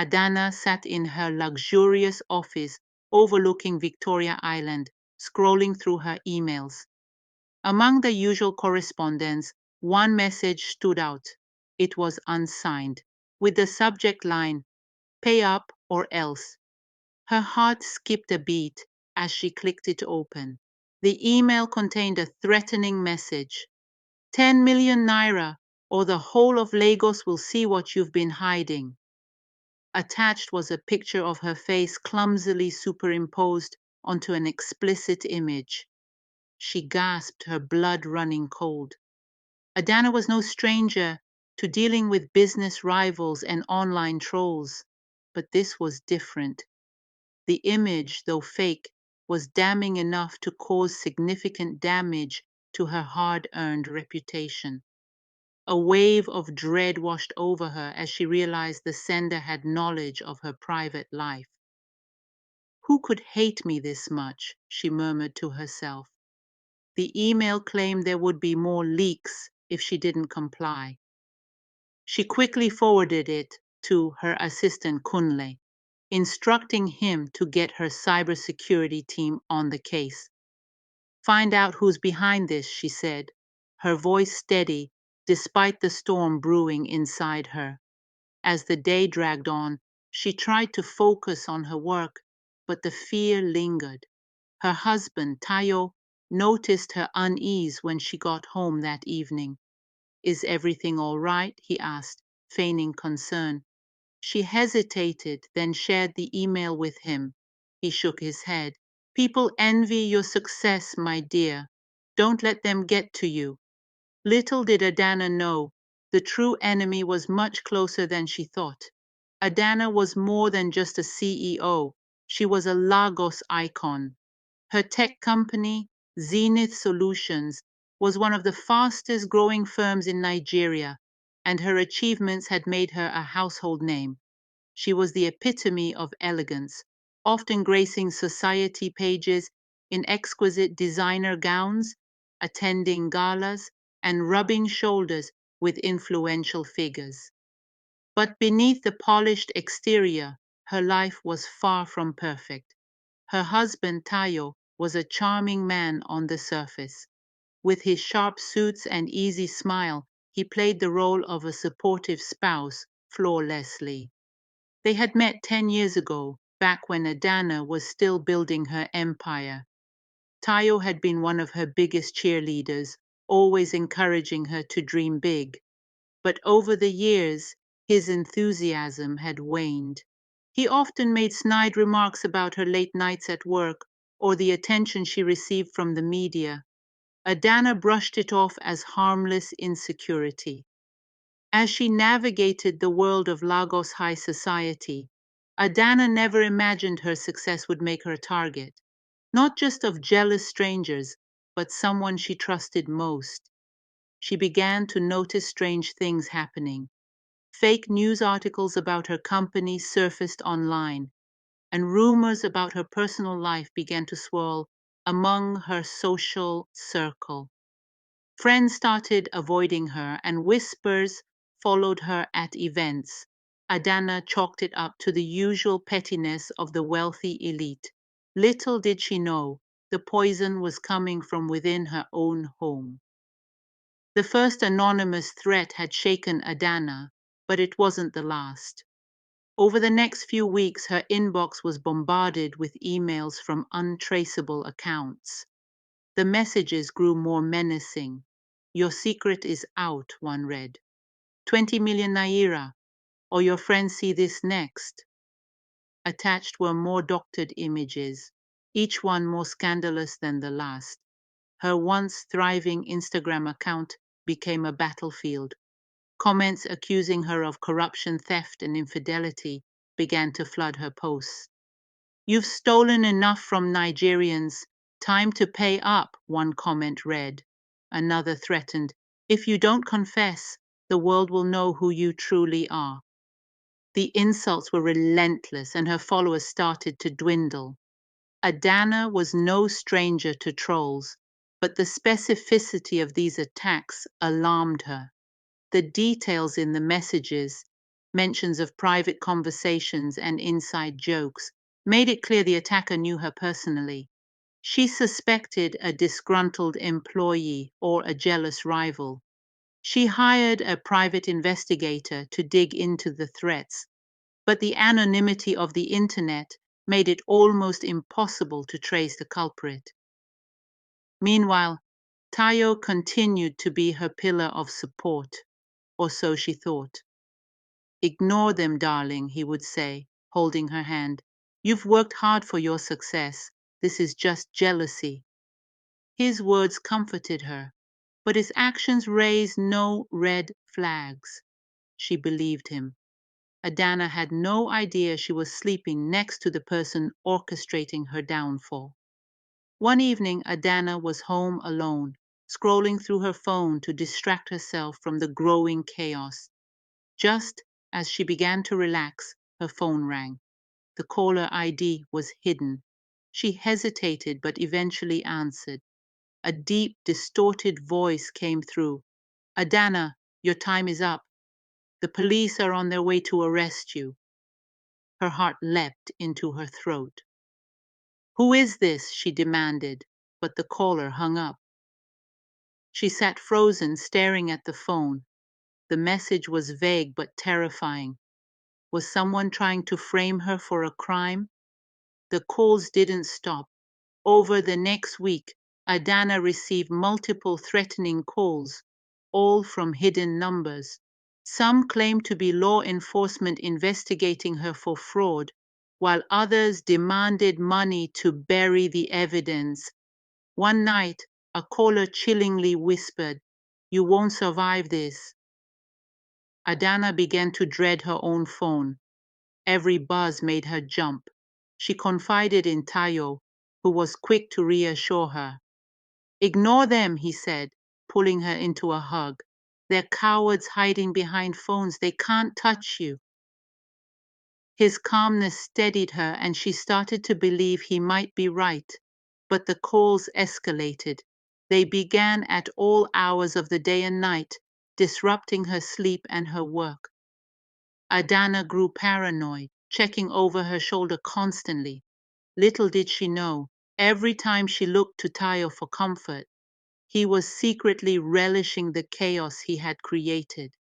Adanna sat in her luxurious office overlooking Victoria Island, scrolling through her emails. Among the usual correspondence, one message stood out. It was unsigned, with the subject line, "Pay up or else." Her heart skipped a beat as she clicked it open. The email contained a threatening message. 10 million naira, or the whole of Lagos will see what you've been hiding. Attached was a picture of her face clumsily superimposed onto an explicit image. She gasped, her blood running cold. Adanna was no stranger to dealing with business rivals and online trolls, but this was different. The image, though fake, was damning enough to cause significant damage to her hard-earned reputation. A wave of dread washed over her as she realized the sender had knowledge of her private life. "Who could hate me this much?" she murmured to herself. The email claimed there would be more leaks if she didn't comply. She quickly forwarded it to her assistant Kunle, instructing him to get her cybersecurity team on the case. "Find out who's behind this," she said, her voice steady despite the storm brewing inside her. As the day dragged on, she tried to focus on her work, but the fear lingered. Her husband, Tayo, noticed her unease when she got home that evening. "Is everything all right?" he asked, feigning concern. She hesitated, then shared the email with him. He shook his head. "People envy your success, my dear. Don't let them get to you." Little did Adanna know, the true enemy was much closer than she thought. Adanna was more than just a CEO. She was a Lagos icon. Her tech company, Zenith Solutions, was one of the fastest growing firms in Nigeria, and her achievements had made her a household name. She was the epitome of elegance, often gracing society pages in exquisite designer gowns, attending galas, and rubbing shoulders with influential figures. But beneath the polished exterior, her life was far from perfect. Her husband, Tayo, was a charming man on the surface. With his sharp suits and easy smile, he played the role of a supportive spouse flawlessly. They had met 10 years ago, back when Adanna was still building her empire. Tayo had been one of her biggest cheerleaders, always encouraging her to dream big. But over the years, his enthusiasm had waned. He often made snide remarks about her late nights at work or the attention she received from the media. Adanna brushed it off as harmless insecurity. As she navigated the world of Lagos high society, Adanna never imagined her success would make her a target, not just of jealous strangers, but someone she trusted most. She began to notice strange things happening. Fake news articles about her company surfaced online, and rumors about her personal life began to swirl among her social circle. Friends started avoiding her, and whispers followed her at events. Adanna chalked it up to the usual pettiness of the wealthy elite. Little did she know, the poison was coming from within her own home. The first anonymous threat had shaken Adanna, but it wasn't the last. Over the next few weeks, her inbox was bombarded with emails from untraceable accounts. The messages grew more menacing. "Your secret is out," one read. 20 million naira, or your friends see this next. Attached were more doctored images, each one more scandalous than the last. Her once thriving Instagram account became a battlefield. Comments accusing her of corruption, theft, and infidelity began to flood her posts. "You've stolen enough from Nigerians. Time to pay up," one comment read. Another threatened, "If you don't confess, the world will know who you truly are." The insults were relentless, and her followers started to dwindle. Adanna was no stranger to trolls, but the specificity of these attacks alarmed her. The details in the messages, Mentions of private conversations and inside jokes made it clear the attacker knew her personally. She suspected a disgruntled employee or a jealous rival. She hired a private investigator to dig into the threats, but the anonymity of the internet made it almost impossible to trace the culprit. Meanwhile, Tayo continued to be her pillar of support, or so she thought. Ignore them, darling, he would say, holding her hand. You've worked hard for your success. This is just jealousy. His words comforted her, but his actions raised no red flags. She believed him. Adanna had no idea she was sleeping next to the person orchestrating her downfall. One evening, Adanna was home alone, scrolling through her phone to distract herself from the growing chaos. Just as she began to relax, her phone rang. The caller ID was hidden. She hesitated but eventually answered. A deep, distorted voice came through. Adanna, your time is up. The police are on their way to arrest you. Her heart leapt into her throat. Who is this? She demanded, but the caller hung up. She sat frozen, staring at the phone. The message was vague but terrifying. Was someone trying to frame her for a crime? The calls didn't stop. Over the next week, Adanna received multiple threatening calls, all from hidden numbers. Some claimed to be law enforcement investigating her for fraud, while others demanded money to bury the evidence. One night, a caller chillingly whispered, "You won't survive this." Adanna began to dread her own phone. Every buzz made her jump. She confided in Tayo, who was quick to reassure her. Ignore them, he said, pulling her into a hug. They're cowards hiding behind phones. They can't touch you. His calmness steadied her, and she started to believe he might be right. But the calls escalated. They began at all hours of the day and night, disrupting her sleep and her work. Adanna grew paranoid, checking over her shoulder constantly. Little did she know, every time she looked to Tayo for comfort, he was secretly relishing the chaos he had created.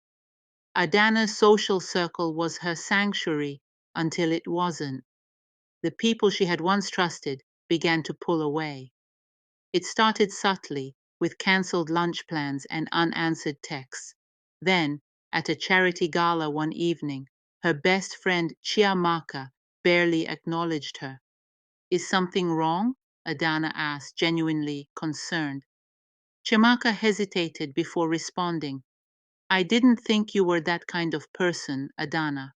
Adanna's social circle was her sanctuary until it wasn't. The people she had once trusted began to pull away. It started subtly, with cancelled lunch plans and unanswered texts. Then, at a charity gala one evening, her best friend Chiamaka barely acknowledged her. Is something wrong? Adanna asked, genuinely concerned. Chiamaka hesitated before responding. I didn't think you were that kind of person, Adanna.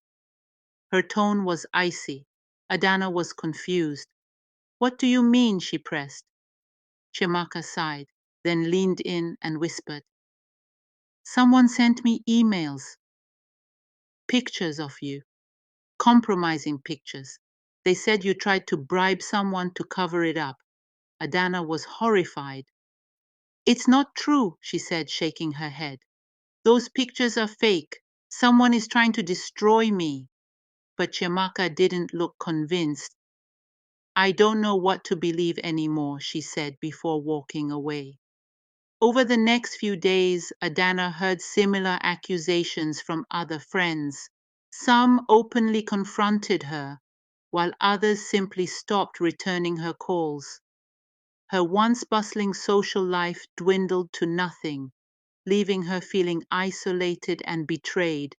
Her tone was icy. Adanna was confused. What do you mean? She pressed. Chiamaka sighed, then leaned in and whispered, someone sent me emails, pictures of you, compromising pictures. They said you tried to bribe someone to cover it up. Adanna was horrified. It's not true, she said, shaking her head. Those pictures are fake. Someone is trying to destroy me. But Chiamaka didn't look convinced. I don't know what to believe anymore, she said before walking away. Over the next few days, Adanna heard similar accusations from other friends. Some openly confronted her, while others simply stopped returning her calls. Her once bustling social life dwindled to nothing, leaving her feeling isolated and betrayed.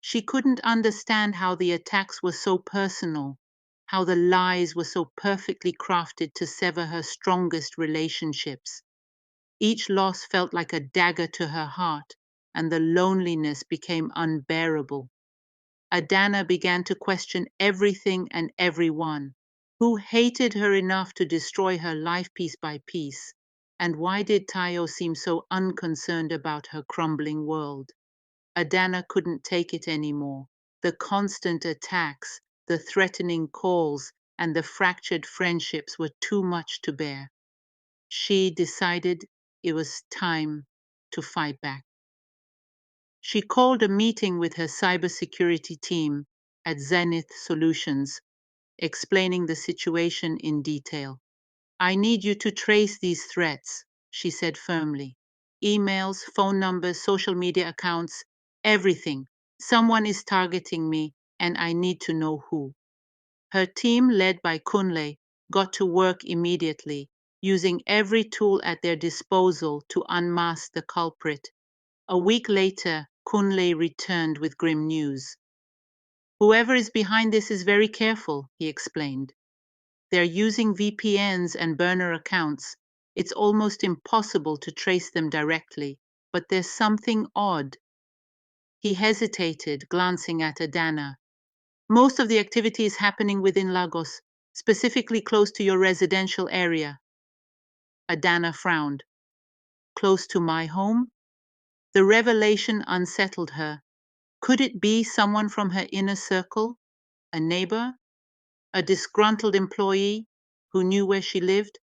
She couldn't understand how the attacks were so personal, how the lies were so perfectly crafted to sever her strongest relationships. Each loss felt like a dagger to her heart, and the loneliness became unbearable. Adanna began to question everything and everyone. Who hated her enough to destroy her life piece by piece? And why did Tayo seem so unconcerned about her crumbling world? Adanna couldn't take it anymore. The constant attacks, the threatening calls, and the fractured friendships were too much to bear. She decided it was time to fight back. She called a meeting with her cybersecurity team at Zenith Solutions, explaining the situation in detail. "I need you to trace these threats," she said firmly. "Emails, phone numbers, social media accounts, everything. Someone is targeting me, and I need to know who." Her team, led by Kunle, got to work immediately, using every tool at their disposal to unmask the culprit. A week later, Kunle returned with grim news. "Whoever is behind this is very careful," he explained. "They're using VPNs and burner accounts. It's almost impossible to trace them directly, but there's something odd." He hesitated, glancing at Adanna. "Most of the activity is happening within Lagos, specifically close to your residential area." Adanna frowned. "Close to my home?" The revelation unsettled her. Could it be someone from her inner circle? A neighbor? A disgruntled employee who knew where she lived?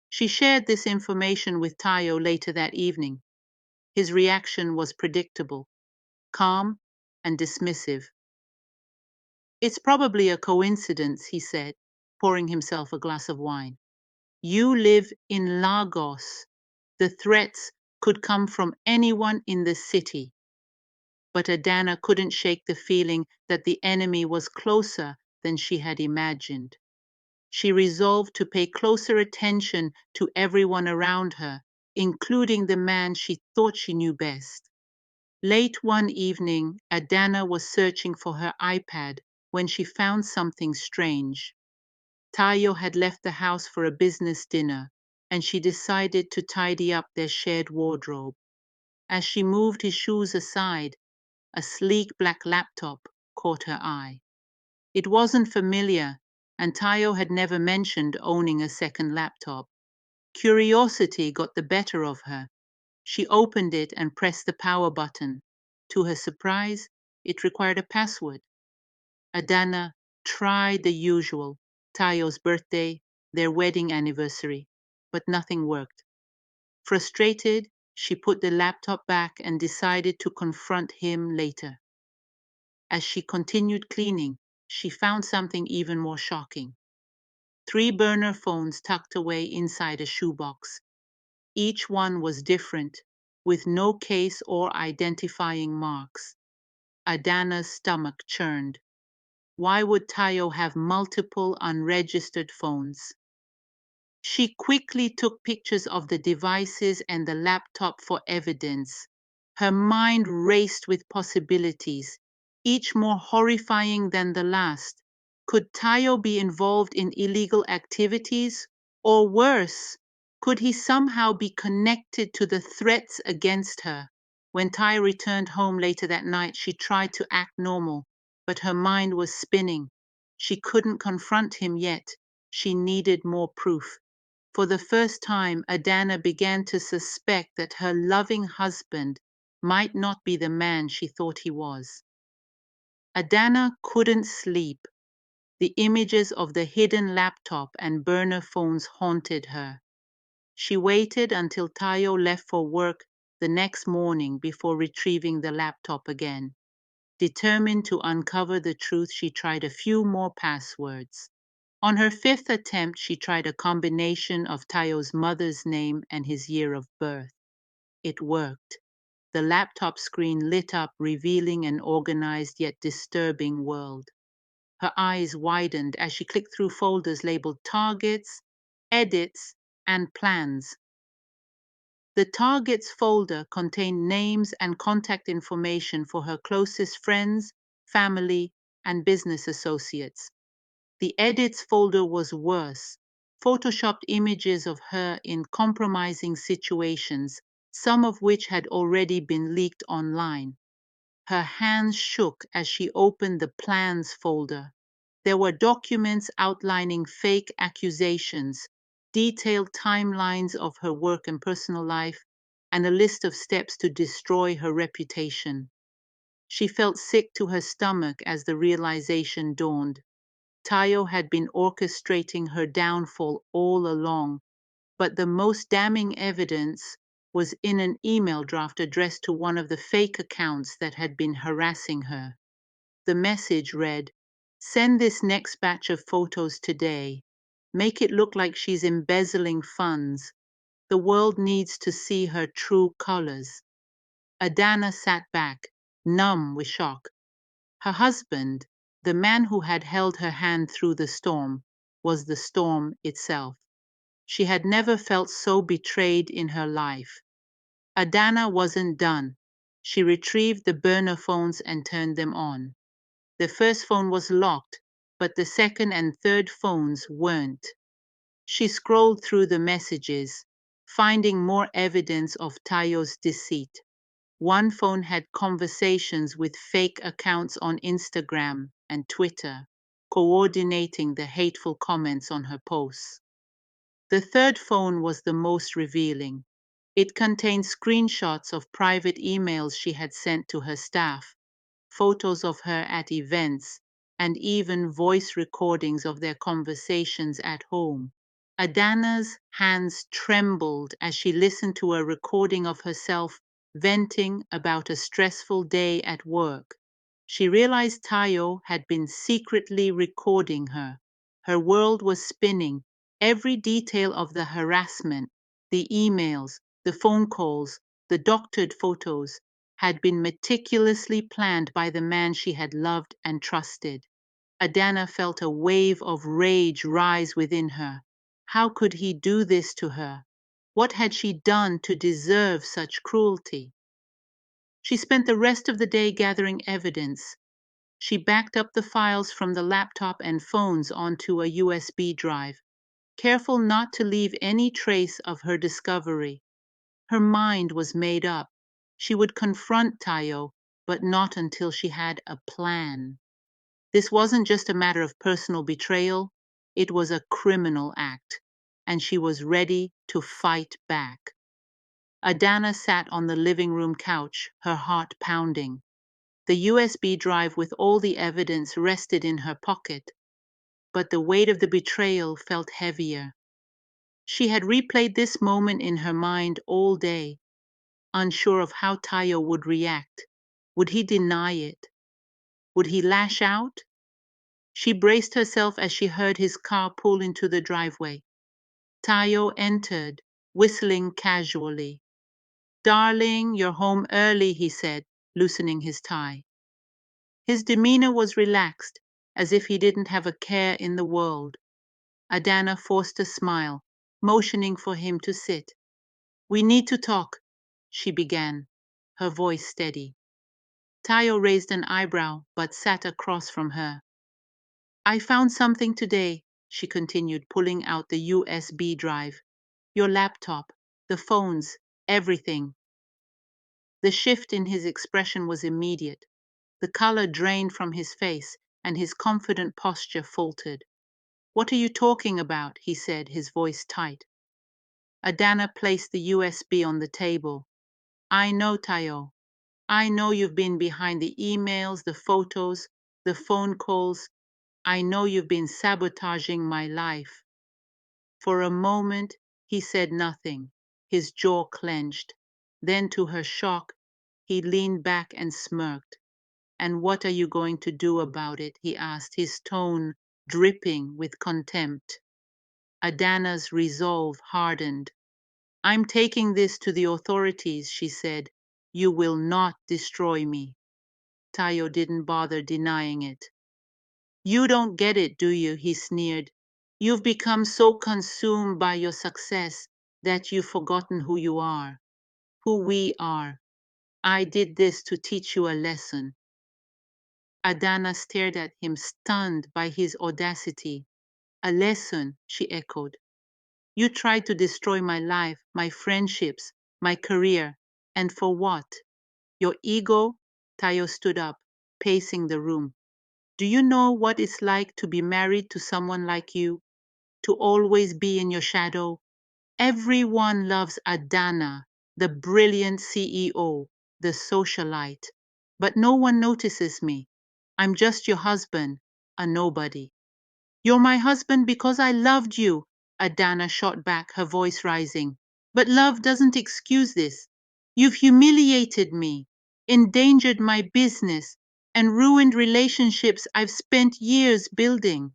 She shared this information with Tayo later that evening. His reaction was predictable, calm and dismissive. "It's probably a coincidence," he said, pouring himself a glass of wine. "You live in Lagos. The threats could come from anyone in the city." But Adanna couldn't shake the feeling that the enemy was closer than she had imagined. She resolved to pay closer attention to everyone around her, including the man she thought she knew best. Late one evening, Adanna was searching for her iPad when she found something strange. Tayo had left the house for a business dinner, and she decided to tidy up their shared wardrobe. As she moved his shoes aside, a sleek black laptop caught her eye. It wasn't familiar, and Tayo had never mentioned owning a second laptop. Curiosity got the better of her. She opened it and pressed the power button. To her surprise, it required a password. Adanna tried the usual: Tayo's birthday, their wedding anniversary, but nothing worked. Frustrated, she put the laptop back and decided to confront him later. As she continued cleaning, she found something even more shocking. 3 burner phones tucked away inside a shoebox. Each one was different, with no case or identifying marks. Adanna's stomach churned. Why would Tayo have multiple unregistered phones? She quickly took pictures of the devices and the laptop for evidence. Her mind raced with possibilities, each more horrifying than the last. Could Tayo be involved in illegal activities? Or worse, could he somehow be connected to the threats against her? When Tayo returned home later that night, she tried to act normal, but her mind was spinning. She couldn't confront him yet. She needed more proof. For the first time, Adanna began to suspect that her loving husband might not be the man she thought he was. Adanna couldn't sleep. The images of the hidden laptop and burner phones haunted her. She waited until Tayo left for work the next morning before retrieving the laptop again. Determined to uncover the truth, she tried a few more passwords. On her 5th attempt, she tried a combination of Tayo's mother's name and his year of birth. It worked. The laptop screen lit up, revealing an organized yet disturbing world. Her eyes widened as she clicked through folders labeled targets, edits, and plans. The targets folder contained names and contact information for her closest friends, family, and business associates. The edits folder was worse: photoshopped images of her in compromising situations, some of which had already been leaked online. Her hands shook as she opened the plans folder. There were documents outlining fake accusations, detailed timelines of her work and personal life, and a list of steps to destroy her reputation. She felt sick to her stomach as the realization dawned. Tayo had been orchestrating her downfall all along, but the most damning evidence was in an email draft addressed to one of the fake accounts that had been harassing her. The message read, "Send this next batch of photos today. Make it look like she's embezzling funds. The world needs to see her true colors." Adanna sat back, numb with shock. Her husband, the man who had held her hand through the storm, was the storm itself. She had never felt so betrayed in her life. Adanna wasn't done. She retrieved the burner phones and turned them on. The first phone was locked, but the second and third phones weren't. She scrolled through the messages, finding more evidence of Tayo's deceit. One phone had conversations with fake accounts on Instagram and Twitter, coordinating the hateful comments on her posts. The third phone was the most revealing. It contained screenshots of private emails she had sent to her staff, photos of her at events, and even voice recordings of their conversations at home. Adanna's hands trembled as she listened to a recording of herself venting about a stressful day at work. She realized Tayo had been secretly recording her. Her world was spinning. Every detail of the harassment, the emails, the phone calls, the doctored photos, had been meticulously planned by the man she had loved and trusted. Adanna felt a wave of rage rise within her. How could he do this to her? What had she done to deserve such cruelty? She spent the rest of the day gathering evidence. She backed up the files from the laptop and phones onto a USB drive, careful not to leave any trace of her discovery. Her mind was made up. She would confront Tayo, but not until she had a plan. This wasn't just a matter of personal betrayal, it was a criminal act, and she was ready to fight back. Adanna sat on the living room couch, her heart pounding. The USB drive with all the evidence rested in her pocket, but the weight of the betrayal felt heavier. She had replayed this moment in her mind all day, unsure of how Tayo would react. Would he deny it? Would he lash out? She braced herself as she heard his car pull into the driveway. Tayo entered, whistling casually. "Darling, you're home early," he said, loosening his tie. His demeanor was relaxed, as if he didn't have a care in the world. Adanna forced a smile, motioning for him to sit. "We need to talk," she began, her voice steady. Tayo raised an eyebrow, but sat across from her. "I found something today," she continued, pulling out the USB drive. "Your laptop, the phones, everything." The shift in his expression was immediate. The color drained from his face, and his confident posture faltered. "What are you talking about?" he said, his voice tight. Adanna placed the USB on the table. "I know, Tayo. I know you've been behind the emails, the photos, the phone calls. I know you've been sabotaging my life." For a moment, he said nothing, his jaw clenched. Then, to her shock, he leaned back and smirked. "And what are you going to do about it?" he asked, his tone dripping with contempt. Adanna's resolve hardened. "I'm taking this to the authorities," she said. "You will not destroy me." Tayo didn't bother denying it. "You don't get it, do you?" he sneered. "You've become so consumed by your success that you've forgotten who you are, who we are. I did this to teach you a lesson." Adanna stared at him, stunned by his audacity. "A lesson," she echoed. "You tried to destroy my life, my friendships, my career. And for what? Your ego?" Tayo stood up, pacing the room. "Do you know what it's like to be married to someone like you? To always be in your shadow? Everyone loves Adanna, the brilliant CEO, the socialite. But no one notices me. I'm just your husband, a nobody." "You're my husband because I loved you," Adanna shot back, her voice rising. But love doesn't excuse this. You've humiliated me, endangered my business, and ruined relationships I've spent years building.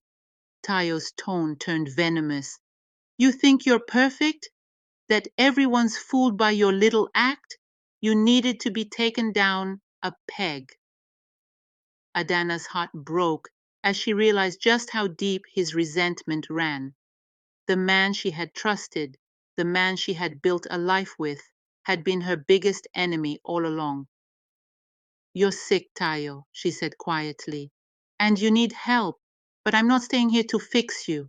Tayo's tone turned venomous. You think you're perfect? That everyone's fooled by your little act? You needed to be taken down a peg. Adanna's heart broke as she realized just how deep his resentment ran. The man she had trusted, the man she had built a life with, had been her biggest enemy all along. You're sick, Tayo, she said quietly, and you need help, but I'm not staying here to fix you.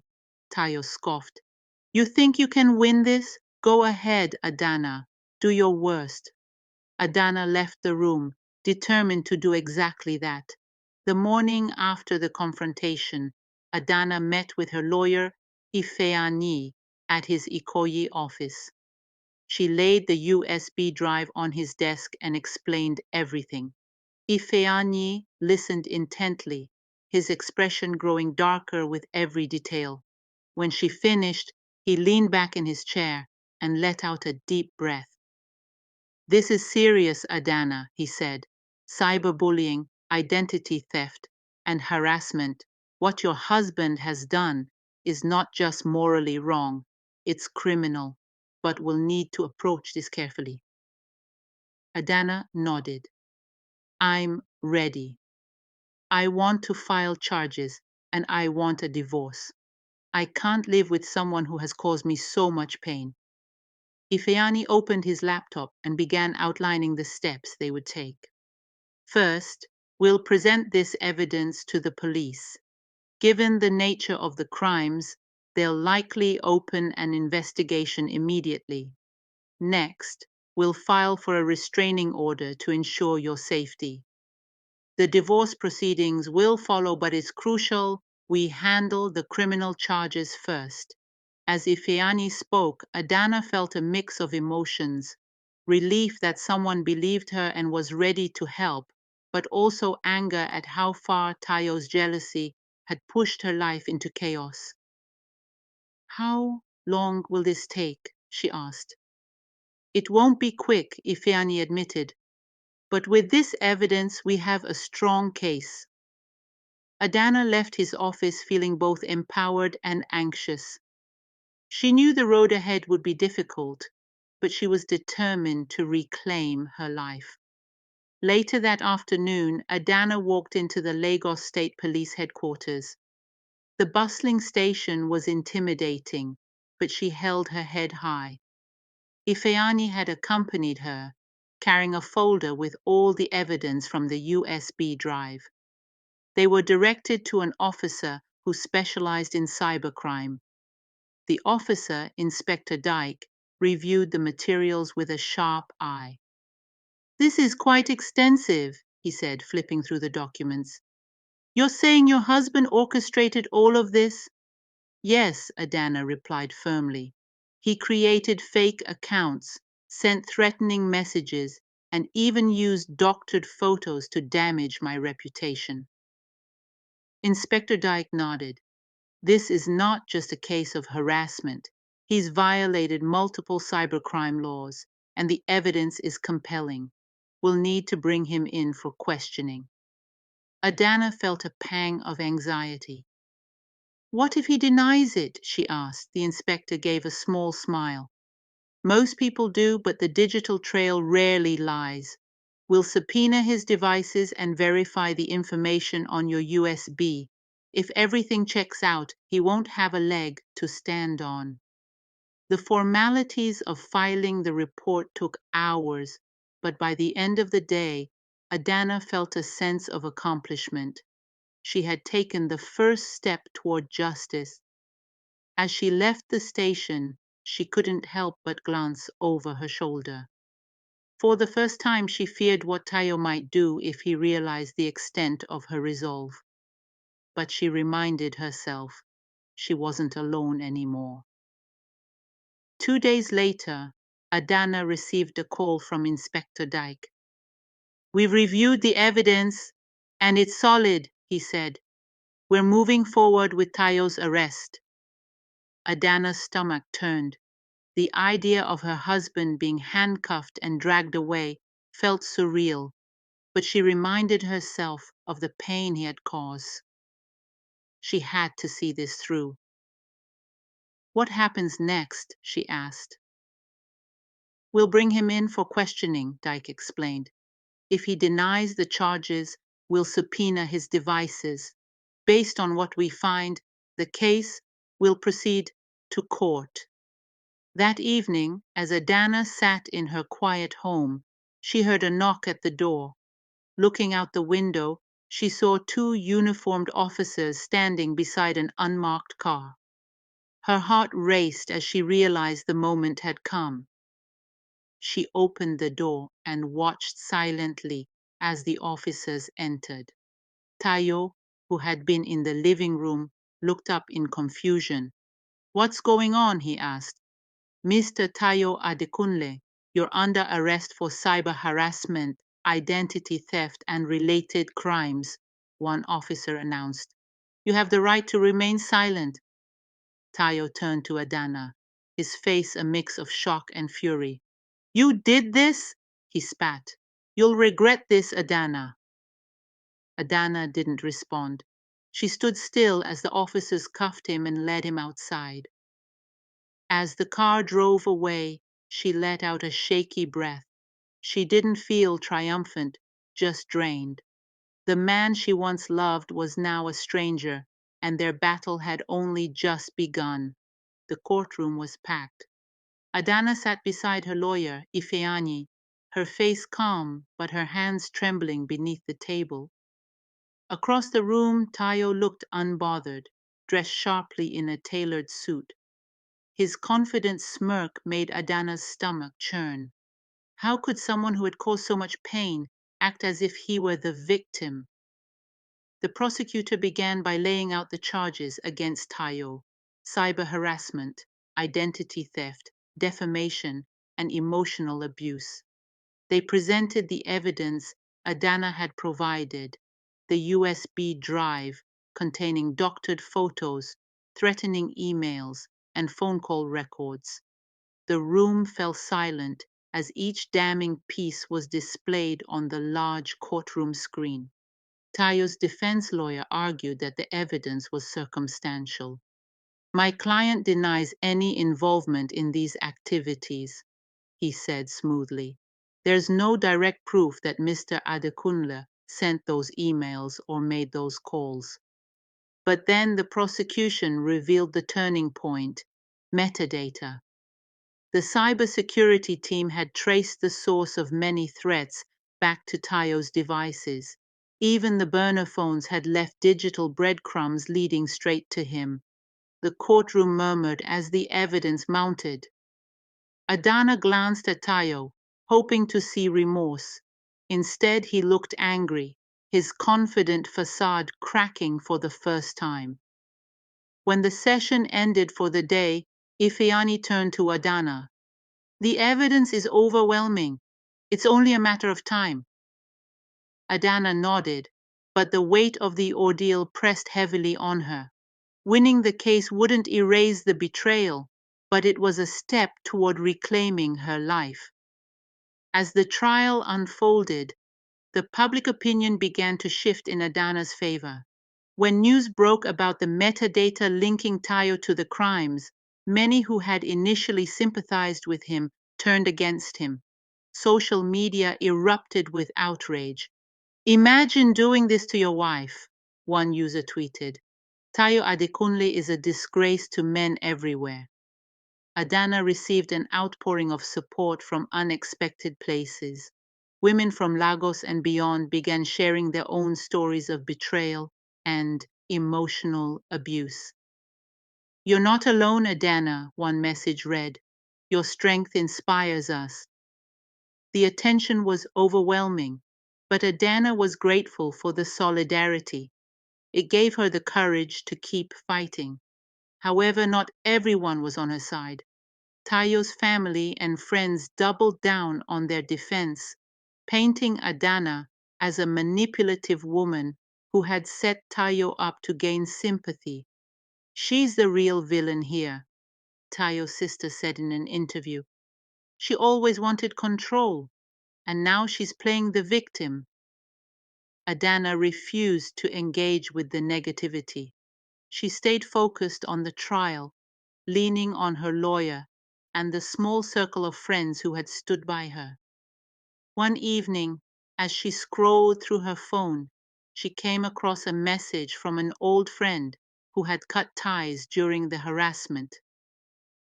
Tayo scoffed. You think you can win this? Go ahead, Adanna. Do your worst. Adanna left the room, determined to do exactly that. The morning after the confrontation, Adanna met with her lawyer, Ifeanyi, at his Ikoyi office. She laid the USB drive on his desk and explained everything. Ifeanyi listened intently, his expression growing darker with every detail. When she finished, he leaned back in his chair and let out a deep breath. This is serious, Adanna, he said. Cyberbullying, identity theft, and harassment. What your husband has done is not just morally wrong, it's criminal, but we'll need to approach this carefully. Adanna nodded. I'm ready. I want to file charges, and I want a divorce. I can't live with someone who has caused me so much pain. Ifeanyi opened his laptop and began outlining the steps they would take. First, we'll present this evidence to the police. Given the nature of the crimes, they'll likely open an investigation immediately. Next, we'll file for a restraining order to ensure your safety. The divorce proceedings will follow, but it's crucial we handle the criminal charges first. As Ifeanyi spoke, Adanna felt a mix of emotions: relief that someone believed her and was ready to help, but also anger at how far Tayo's jealousy had pushed her life into chaos. How long will this take? She asked. It won't be quick, Ifeanyi admitted, but with this evidence we have a strong case. Adanna left his office feeling both empowered and anxious. She knew the road ahead would be difficult, but she was determined to reclaim her life. Later that afternoon, Adanna walked into the Lagos State Police headquarters. The bustling station was intimidating, but she held her head high. Ifeanyi had accompanied her, carrying a folder with all the evidence from the USB drive. They were directed to an officer who specialized in cybercrime. The officer, Inspector Dyke, reviewed the materials with a sharp eye. This is quite extensive, he said, flipping through the documents. You're saying your husband orchestrated all of this? Yes, Adanna replied firmly. He created fake accounts, sent threatening messages, and even used doctored photos to damage my reputation. Inspector Dyke nodded. This is not just a case of harassment. He's violated multiple cybercrime laws, and the evidence is compelling. We'll need to bring him in for questioning. Adanna felt a pang of anxiety. What if he denies it? She asked. The inspector gave a small smile. Most people do, but the digital trail rarely lies. We'll subpoena his devices and verify the information on your USB. If everything checks out, he won't have a leg to stand on. The formalities of filing the report took hours, but by the end of the day, Adanna felt a sense of accomplishment. She had taken the first step toward justice. As she left the station, she couldn't help but glance over her shoulder. For the first time, she feared what Tayo might do if he realized the extent of her resolve. But she reminded herself she wasn't alone anymore. 2 days later, Adanna received a call from Inspector Dyke. We've reviewed the evidence, and it's solid, he said. We're moving forward with Tayo's arrest. Adanna's stomach turned. The idea of her husband being handcuffed and dragged away felt surreal, but she reminded herself of the pain he had caused. She had to see this through. "What happens next?" she asked. "We'll bring him in for questioning," Dyke explained. "If he denies the charges, we'll subpoena his devices. Based on what we find, the case will proceed to court." That evening, as Adanna sat in her quiet home, she heard a knock at the door. Looking out the window, she saw two uniformed officers standing beside an unmarked car. Her heart raced as she realized the moment had come. She opened the door and watched silently as the officers entered. Tayo, who had been in the living room, looked up in confusion. "What's going on?" he asked. "Mr. Tayo Adekunle, you're under arrest for cyber harassment, identity theft, and related crimes," one officer announced. "You have the right to remain silent." Tayo turned to Adanna, his face a mix of shock and fury. "You did this?" he spat. "You'll regret this, Adanna." Adanna didn't respond. She stood still as the officers cuffed him and led him outside. As the car drove away, she let out a shaky breath. She didn't feel triumphant, just drained. The man she once loved was now a stranger, and their battle had only just begun. The courtroom was packed. Adanna sat beside her lawyer, Ifeanyi, her face calm but her hands trembling beneath the table. Across the room, Tayo looked unbothered, dressed sharply in a tailored suit. His confident smirk made Adanna's stomach churn. How could someone who had caused so much pain act as if he were the victim? The prosecutor began by laying out the charges against Tayo: cyber harassment, identity theft, defamation, and emotional abuse. They presented the evidence Adanna had provided: the USB drive containing doctored photos, threatening emails, and phone call records. The room fell silent as each damning piece was displayed on the large courtroom screen. Tayo's defense lawyer argued that the evidence was circumstantial. "My client denies any involvement in these activities," he said smoothly. "There's no direct proof that Mr. Adekunle sent those emails or made those calls." But then the prosecution revealed the turning point: metadata. The cybersecurity team had traced the source of many threats back to Tayo's devices. Even the burner phones had left digital breadcrumbs leading straight to him. The courtroom murmured as the evidence mounted. Adanna glanced at Tayo, hoping to see remorse. Instead, he looked angry, his confident facade cracking for the first time. When the session ended for the day, Ifeanyi turned to Adanna. "The evidence is overwhelming. It's only a matter of time." Adanna nodded, but the weight of the ordeal pressed heavily on her. Winning the case wouldn't erase the betrayal, but it was a step toward reclaiming her life. As the trial unfolded, the public opinion began to shift in Adanna's favor. When news broke about the metadata linking Tayo to the crimes, many who had initially sympathized with him turned against him. Social media erupted with outrage. "Imagine doing this to your wife," one user tweeted. "Tayo Adekunle is a disgrace to men everywhere." Adanna received an outpouring of support from unexpected places. Women from Lagos and beyond began sharing their own stories of betrayal and emotional abuse. "You're not alone, Adanna," one message read. "Your strength inspires us." The attention was overwhelming, but Adanna was grateful for the solidarity. It gave her the courage to keep fighting. However, not everyone was on her side. Tayo's family and friends doubled down on their defense, painting Adanna as a manipulative woman who had set Tayo up to gain sympathy. "She's the real villain here." Tayo's sister said in an interview. She always wanted control, and now she's playing the victim. Adanna refused to engage with the negativity. She stayed focused on the trial, leaning on her lawyer and the small circle of friends who had stood by her. One evening, as she scrolled through her phone, she came across a message from an old friend who had cut ties during the harassment.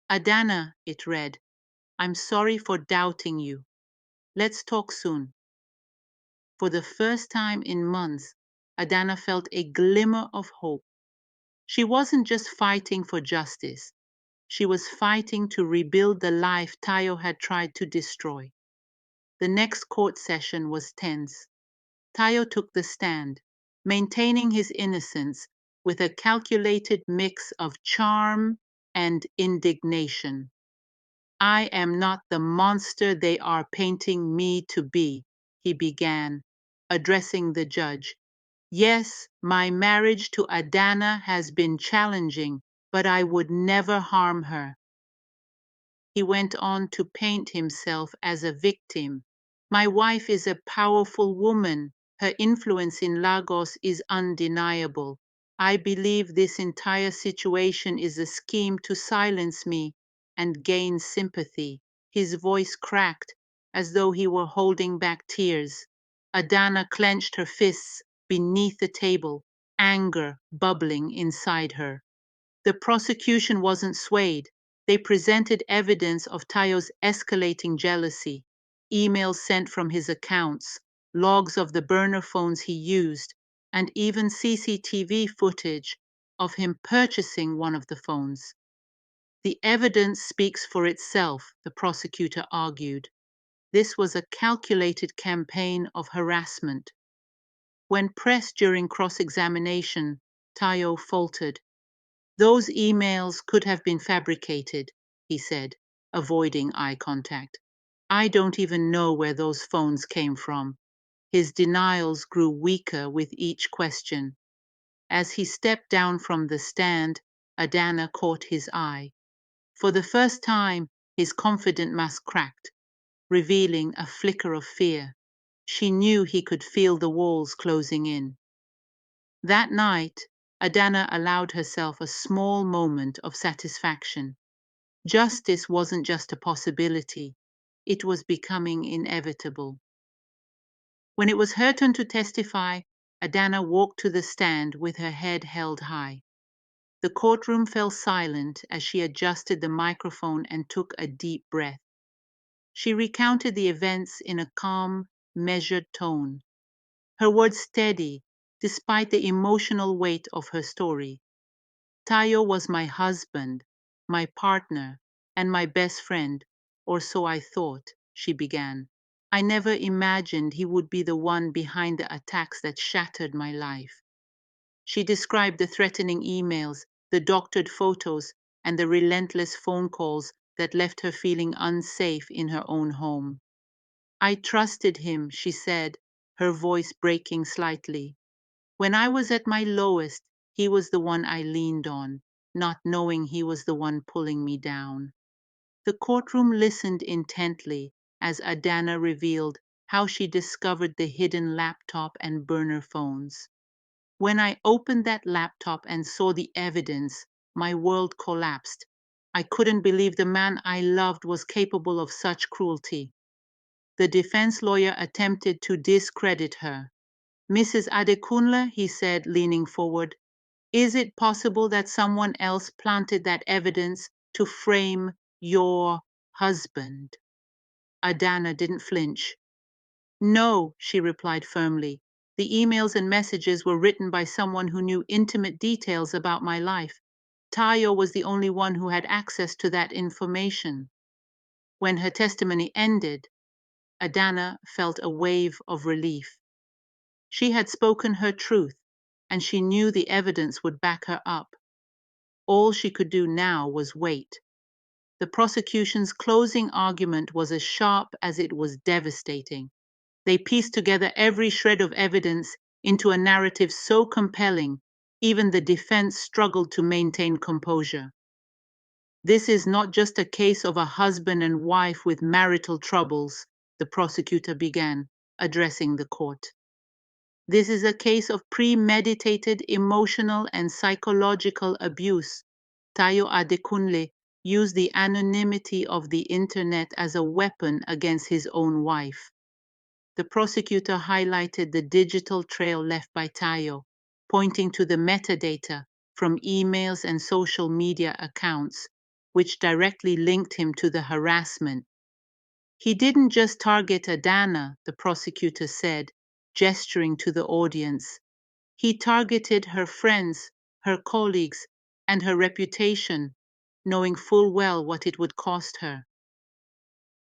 Adanna, it read, I'm sorry for doubting you. Let's talk soon. For the first time in months, Adanna felt a glimmer of hope. She wasn't just fighting for justice. She was fighting to rebuild the life Tayo had tried to destroy. The next court session was tense. Tayo took the stand, maintaining his innocence with a calculated mix of charm and indignation. I am not the monster they are painting me to be, he began, addressing the judge. Yes, my marriage to Adanna has been challenging, but I would never harm her. He went on to paint himself as a victim. My wife is a powerful woman. Her influence in Lagos is undeniable. I believe this entire situation is a scheme to silence me and gain sympathy. His voice cracked as though he were holding back tears. Adanna clenched her fists beneath the table, anger bubbling inside her. The prosecution wasn't swayed. They presented evidence of Tayo's escalating jealousy, emails sent from his accounts, logs of the burner phones he used, and even CCTV footage of him purchasing one of the phones. The evidence speaks for itself, the prosecutor argued. This was a calculated campaign of harassment. When pressed during cross-examination, Tayo faltered. Those emails could have been fabricated, he said, avoiding eye contact. I don't even know where those phones came from. His denials grew weaker with each question. As he stepped down from the stand, Adanna caught his eye. For the first time, his confident mask cracked, revealing a flicker of fear. She knew he could feel the walls closing in. That night, Adanna allowed herself a small moment of satisfaction. Justice wasn't just a possibility, it was becoming inevitable. When it was her turn to testify, Adanna walked to the stand with her head held high. The courtroom fell silent as she adjusted the microphone and took a deep breath. She recounted the events in a calm, measured tone, her words steady despite the emotional weight of her story. Tayo was my husband, my partner, and my best friend, or so I thought, she began. I never imagined he would be the one behind the attacks that shattered my life. She described the threatening emails, the doctored photos, and the relentless phone calls that left her feeling unsafe in her own home. I trusted him, she said, her voice breaking slightly. When I was at my lowest, he was the one I leaned on, not knowing he was the one pulling me down. The courtroom listened intently as Adanna revealed how she discovered the hidden laptop and burner phones. When I opened that laptop and saw the evidence, my world collapsed. I couldn't believe the man I loved was capable of such cruelty. The defense lawyer attempted to discredit her. Mrs. Adekunle, he said, leaning forward, is it possible that someone else planted that evidence to frame your husband? Adanna didn't flinch. No, she replied firmly. The emails and messages were written by someone who knew intimate details about my life. Tayo was the only one who had access to that information. When her testimony ended, Adanna felt a wave of relief. She had spoken her truth, and she knew the evidence would back her up. All she could do now was wait. The prosecution's closing argument was as sharp as it was devastating. They pieced together every shred of evidence into a narrative so compelling, even the defense struggled to maintain composure. This is not just a case of a husband and wife with marital troubles, the prosecutor began, addressing the court. This is a case of premeditated emotional and psychological abuse. Tayo Adekunle used the anonymity of the internet as a weapon against his own wife. The prosecutor highlighted the digital trail left by Tayo, pointing to the metadata from emails and social media accounts, which directly linked him to the harassment. He didn't just target Adanna, the prosecutor said, gesturing to the audience. He targeted her friends, her colleagues, and her reputation, knowing full well what it would cost her.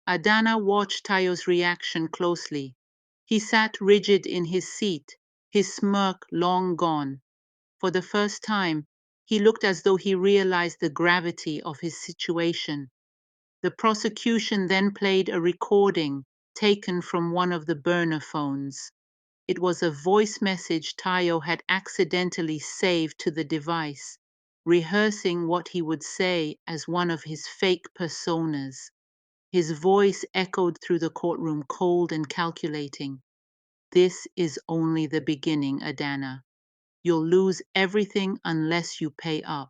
Adanna watched Tayo's reaction closely. He sat rigid in his seat, his smirk long gone. For the first time, he looked as though he realized the gravity of his situation. The prosecution then played a recording taken from one of the burner phones. It was a voice message Tayo had accidentally saved to the device, rehearsing what he would say as one of his fake personas. His voice echoed through the courtroom, cold and calculating. This is only the beginning, Adanna. You'll lose everything unless you pay up.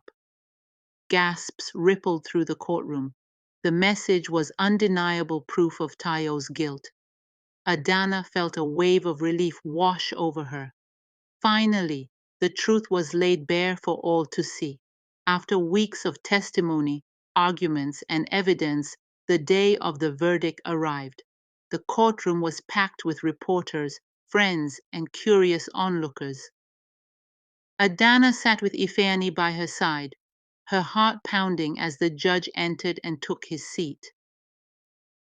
Gasps rippled through the courtroom. The message was undeniable proof of Tayo's guilt. Adanna felt a wave of relief wash over her. Finally, the truth was laid bare for all to see. After weeks of testimony, arguments, and evidence, the day of the verdict arrived. The courtroom was packed with reporters, friends, and curious onlookers. Adanna sat with Ifeanyi by her side, her heart pounding as the judge entered and took his seat.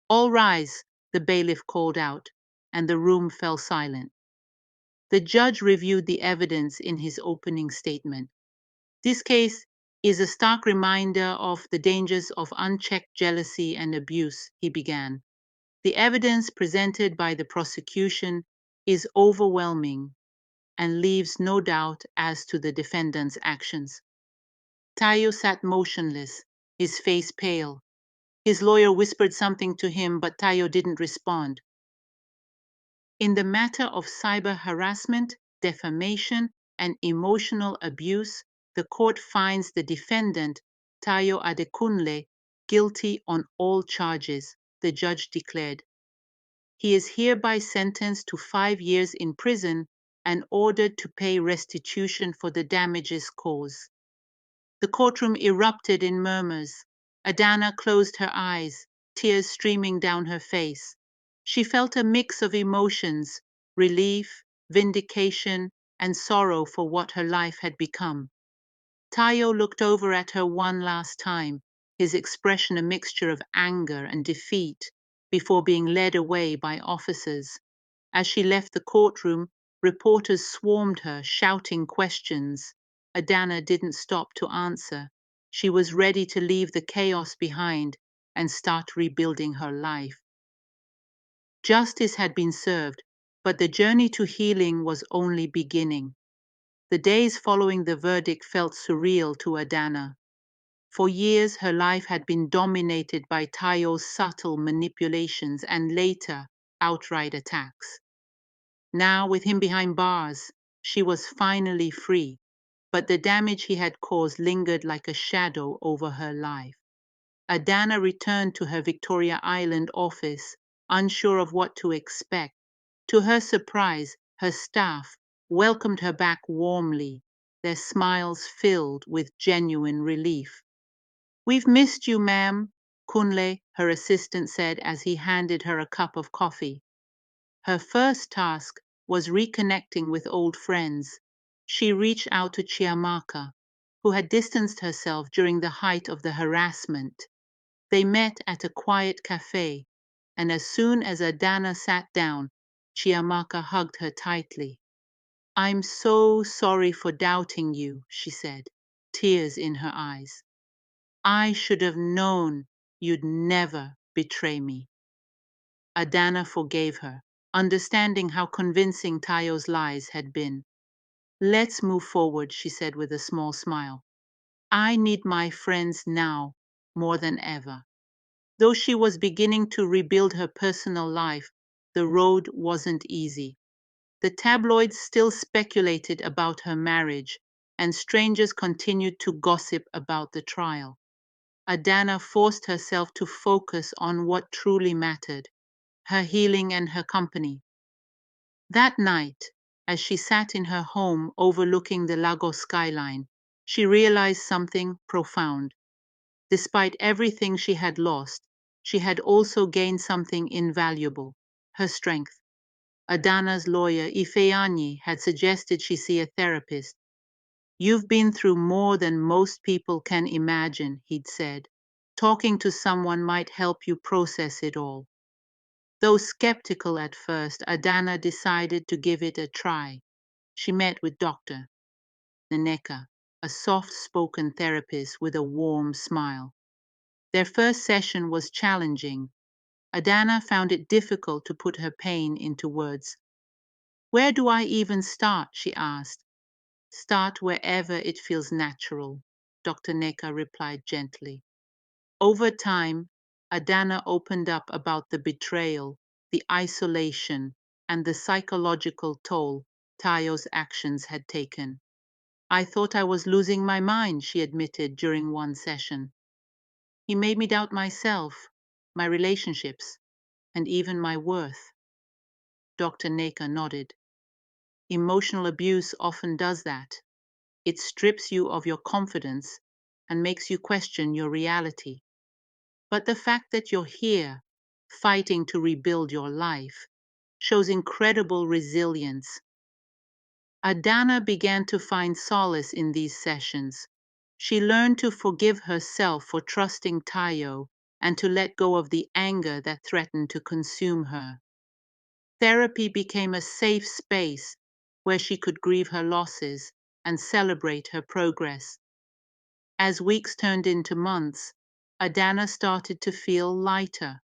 All rise, the bailiff called out, and the room fell silent. The judge reviewed the evidence in his opening statement. This case is a stark reminder of the dangers of unchecked jealousy and abuse, he began. The evidence presented by the prosecution is overwhelming and leaves no doubt as to the defendant's actions. Tayo sat motionless, his face pale. His lawyer whispered something to him, but Tayo didn't respond. In the matter of cyber harassment, defamation, and emotional abuse, the court finds the defendant, Tayo Adekunle, guilty on all charges, the judge declared. He is hereby sentenced to 5 years in prison and ordered to pay restitution for the damages caused. The courtroom erupted in murmurs. Adanna closed her eyes, tears streaming down her face. She felt a mix of emotions, relief, vindication, and sorrow for what her life had become. Tayo looked over at her one last time, his expression a mixture of anger and defeat, before being led away by officers. As she left the courtroom, reporters swarmed her, shouting questions. Adanna didn't stop to answer. She was ready to leave the chaos behind and start rebuilding her life. Justice had been served, but the journey to healing was only beginning. The days following the verdict felt surreal to Adanna. For years, her life had been dominated by Tayo's subtle manipulations and later, outright attacks. Now, with him behind bars, she was finally free, but the damage he had caused lingered like a shadow over her life. Adanna returned to her Victoria Island office, unsure of what to expect. To her surprise, her staff welcomed her back warmly, their smiles filled with genuine relief. "We've missed you, ma'am," Kunle, her assistant, said as he handed her a cup of coffee. Her first task was reconnecting with old friends. She reached out to Chiamaka, who had distanced herself during the height of the harassment. They met at a quiet cafe, and as soon as Adanna sat down, Chiamaka hugged her tightly. "I'm so sorry for doubting you," she said, tears in her eyes. "I should have known you'd never betray me." Adanna forgave her, understanding how convincing Tayo's lies had been. "Let's move forward," she said with a small smile. "I need my friends now, more than ever. Though she was beginning to rebuild her personal life, the road wasn't easy. The tabloids still speculated about her marriage, and strangers continued to gossip about the trial. Adanna forced herself to focus on what truly mattered, her healing and her company. That night, as she sat in her home overlooking the Lagos skyline, she realized something profound. Despite everything she had lost, she had also gained something invaluable, her strength. Adanna's lawyer, Ifeanyi, had suggested she see a therapist. "You've been through more than most people can imagine," he'd said. "Talking to someone might help you process it all." Though skeptical at first, Adanna decided to give it a try. She met with Dr. Nneka, a soft-spoken therapist with a warm smile. Their first session was challenging. Adanna found it difficult to put her pain into words. "Where do I even start?" she asked. "Start wherever it feels natural," Dr. Nneka replied gently. Over time, Adanna opened up about the betrayal, the isolation, and the psychological toll Tayo's actions had taken. "I thought I was losing my mind," she admitted during one session. "He made me doubt myself, my relationships, and even my worth." Dr. Nneka nodded. "Emotional abuse often does that. It strips you of your confidence and makes you question your reality. But the fact that you're here, fighting to rebuild your life, shows incredible resilience." Adanna began to find solace in these sessions. She learned to forgive herself for trusting Tayo and to let go of the anger that threatened to consume her. Therapy became a safe space where she could grieve her losses and celebrate her progress. As weeks turned into months, Adanna started to feel lighter.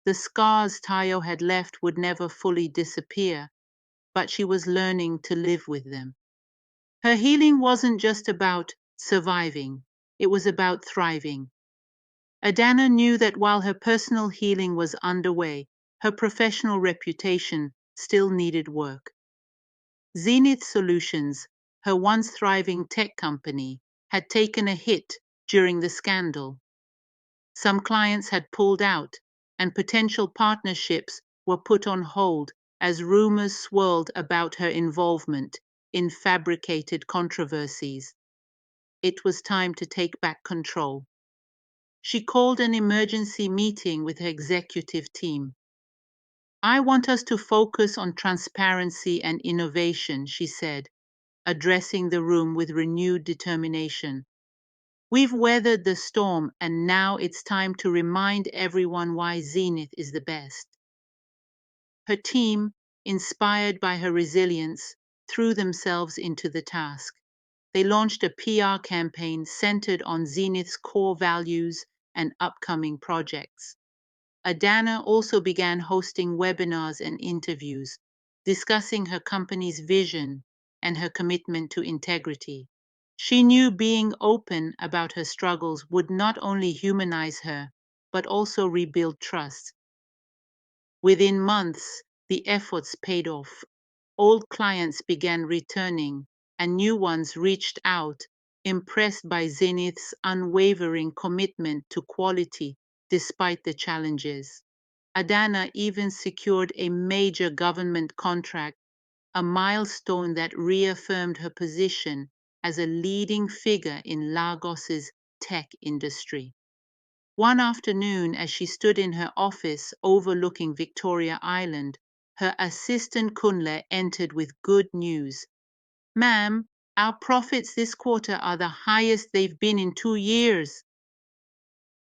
The scars Tayo had left would never fully disappear, but she was learning to live with them. Her healing wasn't just about surviving, it was about thriving. Adanna knew that while her personal healing was underway, her professional reputation still needed work. Zenith Solutions, her once thriving tech company, had taken a hit during the scandal. Some clients had pulled out, and potential partnerships were put on hold as rumors swirled about her involvement in fabricated controversies. It was time to take back control. She called an emergency meeting with her executive team. "I want us to focus on transparency and innovation," she said, addressing the room with renewed determination. "We've weathered the storm, and now it's time to remind everyone why Zenith is the best." Her team, inspired by her resilience, threw themselves into the task. They launched a PR campaign centered on Zenith's core values and upcoming projects. Adanna also began hosting webinars and interviews, discussing her company's vision and her commitment to integrity. She knew being open about her struggles would not only humanize her, but also rebuild trust. Within months, the efforts paid off. Old clients began returning, and new ones reached out, impressed by Zenith's unwavering commitment to quality despite the challenges. Adanna even secured a major government contract, a milestone that reaffirmed her position as a leading figure in Lagos's tech industry. One afternoon, as she stood in her office overlooking Victoria Island, her assistant Kunle entered with good news. "Ma'am, our profits this quarter are the highest they've been in 2 years."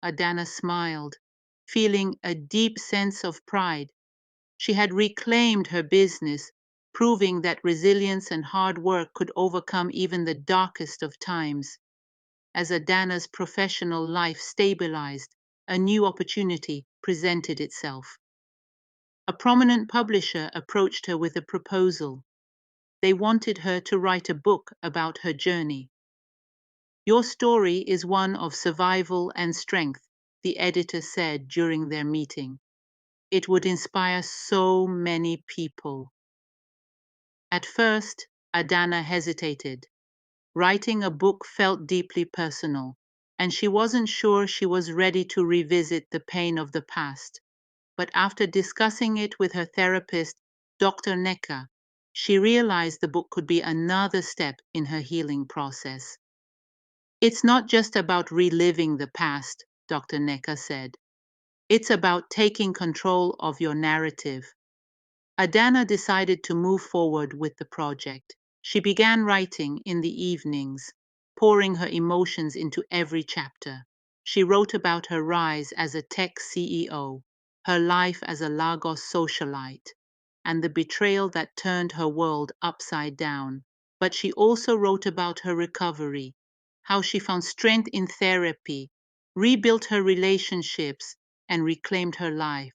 Adanna smiled, feeling a deep sense of pride. She had reclaimed her business, proving that resilience and hard work could overcome even the darkest of times. As Adanna's professional life stabilized, a new opportunity presented itself. A prominent publisher approached her with a proposal. They wanted her to write a book about her journey. Your story is one of survival and strength, the editor said during their meeting. It would inspire so many people. At first, Adanna hesitated. Writing a book felt deeply personal, and she wasn't sure she was ready to revisit the pain of the past. But after discussing it with her therapist, Dr. Necker, she realized the book could be another step in her healing process. It's not just about reliving the past, Dr. Necker said. It's about taking control of your narrative. Adanna decided to move forward with the project. She began writing in the evenings, pouring her emotions into every chapter. She wrote about her rise as a tech CEO, her life as a Lagos socialite, and the betrayal that turned her world upside down. But she also wrote about her recovery, how she found strength in therapy, rebuilt her relationships, and reclaimed her life.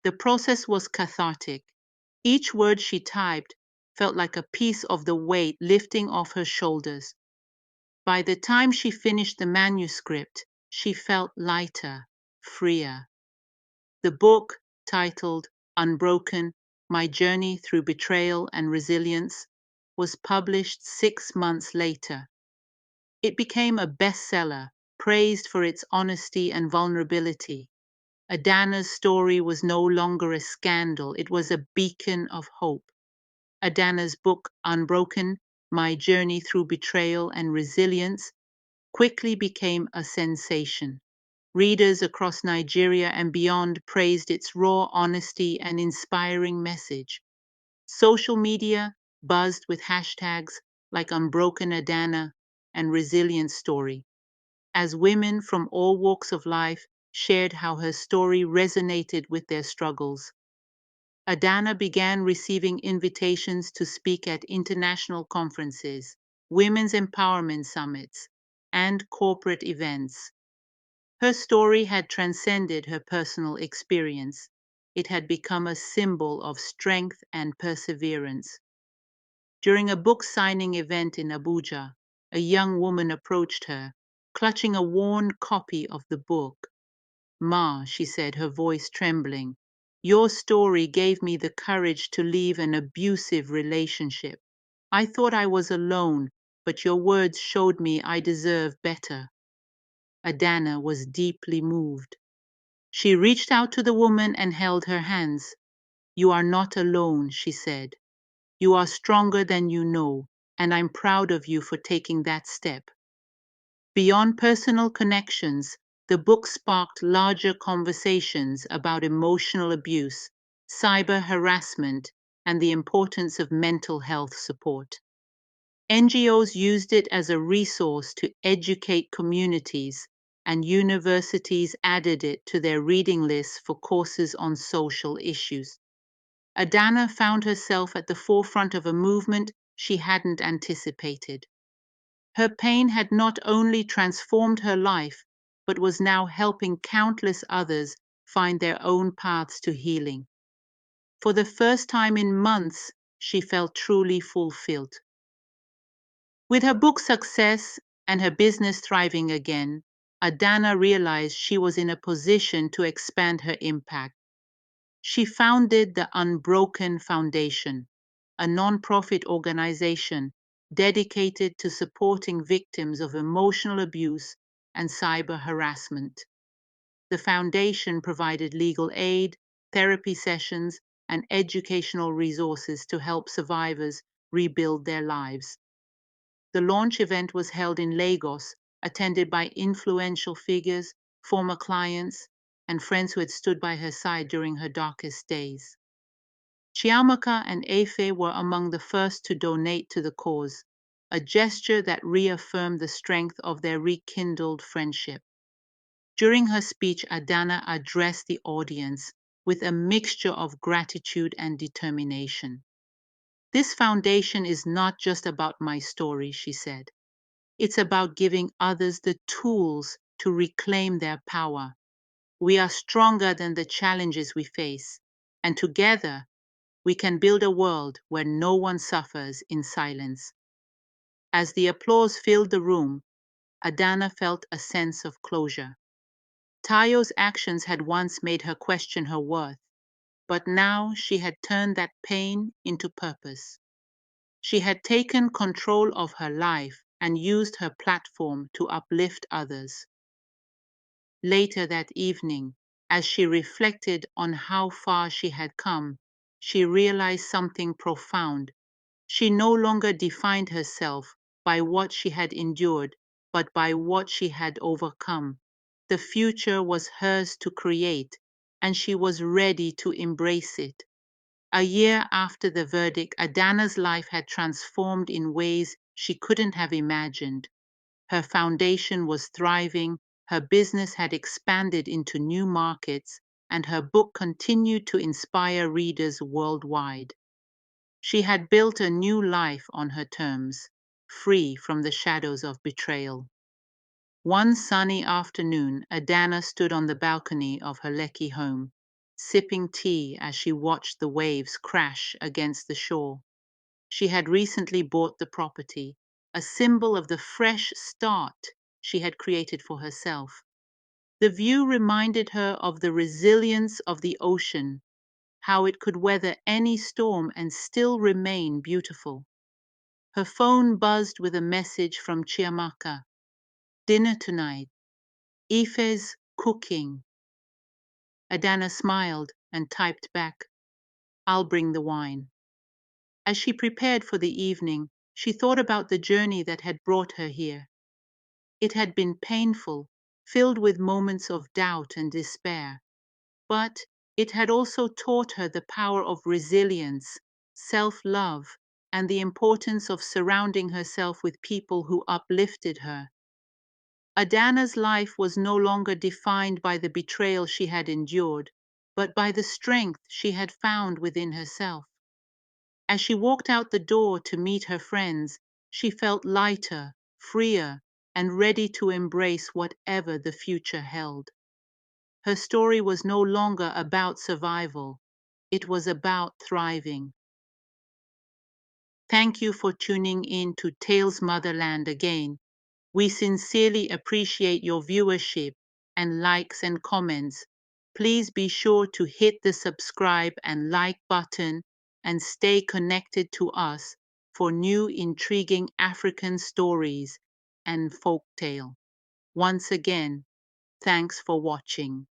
The process was cathartic. Each word she typed felt like a piece of the weight lifting off her shoulders. By the time she finished the manuscript, she felt lighter, freer. The book, titled Unbroken: My Journey Through Betrayal and Resilience, was published 6 months later. It became a bestseller, praised for its honesty and vulnerability. Adanna's story was no longer a scandal, it was a beacon of hope. Adanna's book, Unbroken: My Journey Through Betrayal and Resilience, quickly became a sensation. Readers across Nigeria and beyond praised its raw honesty and inspiring message. Social media buzzed with hashtags like Unbroken Adanna and Resilient Story, as women from all walks of life shared how her story resonated with their struggles. Adanna began receiving invitations to speak at international conferences, women's empowerment summits, and corporate events. Her story had transcended her personal experience. It had become a symbol of strength and perseverance. During a book signing event in Abuja, a young woman approached her, clutching a worn copy of the book. "Ma," she said, her voice trembling, "your story gave me the courage to leave an abusive relationship. I thought I was alone, but your words showed me I deserve better." Adanna was deeply moved. She reached out to the woman and held her hands. "You are not alone," she said. "You are stronger than you know, and I'm proud of you for taking that step." Beyond personal connections, the book sparked larger conversations about emotional abuse, cyber harassment, and the importance of mental health support. NGOs used it as a resource to educate communities, and universities added it to their reading lists for courses on social issues. Adanna found herself at the forefront of a movement she hadn't anticipated. Her pain had not only transformed her life, but was now helping countless others find their own paths to healing. For the first time in months, she felt truly fulfilled. With her book success and her business thriving again, Adanna realized she was in a position to expand her impact. She founded the Unbroken Foundation, a nonprofit organization dedicated to supporting victims of emotional abuse and cyber harassment. The foundation provided legal aid, therapy sessions, and educational resources to help survivors rebuild their lives. The launch event was held in Lagos, attended by influential figures, former clients, and friends who had stood by her side during her darkest days. Chiamaka and Efe were among the first to donate to the cause, a gesture that reaffirmed the strength of their rekindled friendship. During her speech, Adanna addressed the audience with a mixture of gratitude and determination. "This foundation is not just about my story," she said. "It's about giving others the tools to reclaim their power. We are stronger than the challenges we face, and together we can build a world where no one suffers in silence." As the applause filled the room, Adanna felt a sense of closure. Tayo's actions had once made her question her worth, but now she had turned that pain into purpose. She had taken control of her life and used her platform to uplift others. Later that evening, as she reflected on how far she had come, she realized something profound. She no longer defined herself by what she had endured, but by what she had overcome. The future was hers to create, and she was ready to embrace it. A year after the verdict, Adanna's life had transformed in ways she couldn't have imagined. Her foundation was thriving, her business had expanded into new markets, and her book continued to inspire readers worldwide. She had built a new life on her terms, free from the shadows of betrayal. One sunny afternoon, Adanna stood on the balcony of her Lekki home, sipping tea as she watched the waves crash against the shore. She had recently bought the property, a symbol of the fresh start she had created for herself. The view reminded her of the resilience of the ocean, how it could weather any storm and still remain beautiful. Her phone buzzed with a message from Chiamaka. Dinner tonight. Ife's cooking. Adanna smiled and typed back, I'll bring the wine. As she prepared for the evening, she thought about the journey that had brought her here. It had been painful, filled with moments of doubt and despair, but it had also taught her the power of resilience, self-love, and the importance of surrounding herself with people who uplifted her. Adanna's life was no longer defined by the betrayal she had endured, but by the strength she had found within herself. As she walked out the door to meet her friends, she felt lighter, freer, and ready to embrace whatever the future held. Her story was no longer about survival. It was about thriving. Thank you for tuning in to Tales Motherland again. We sincerely appreciate your viewership and likes and comments. Please be sure to hit the subscribe and like button and stay connected to us for new intriguing African stories and folktale. Once again, thanks for watching.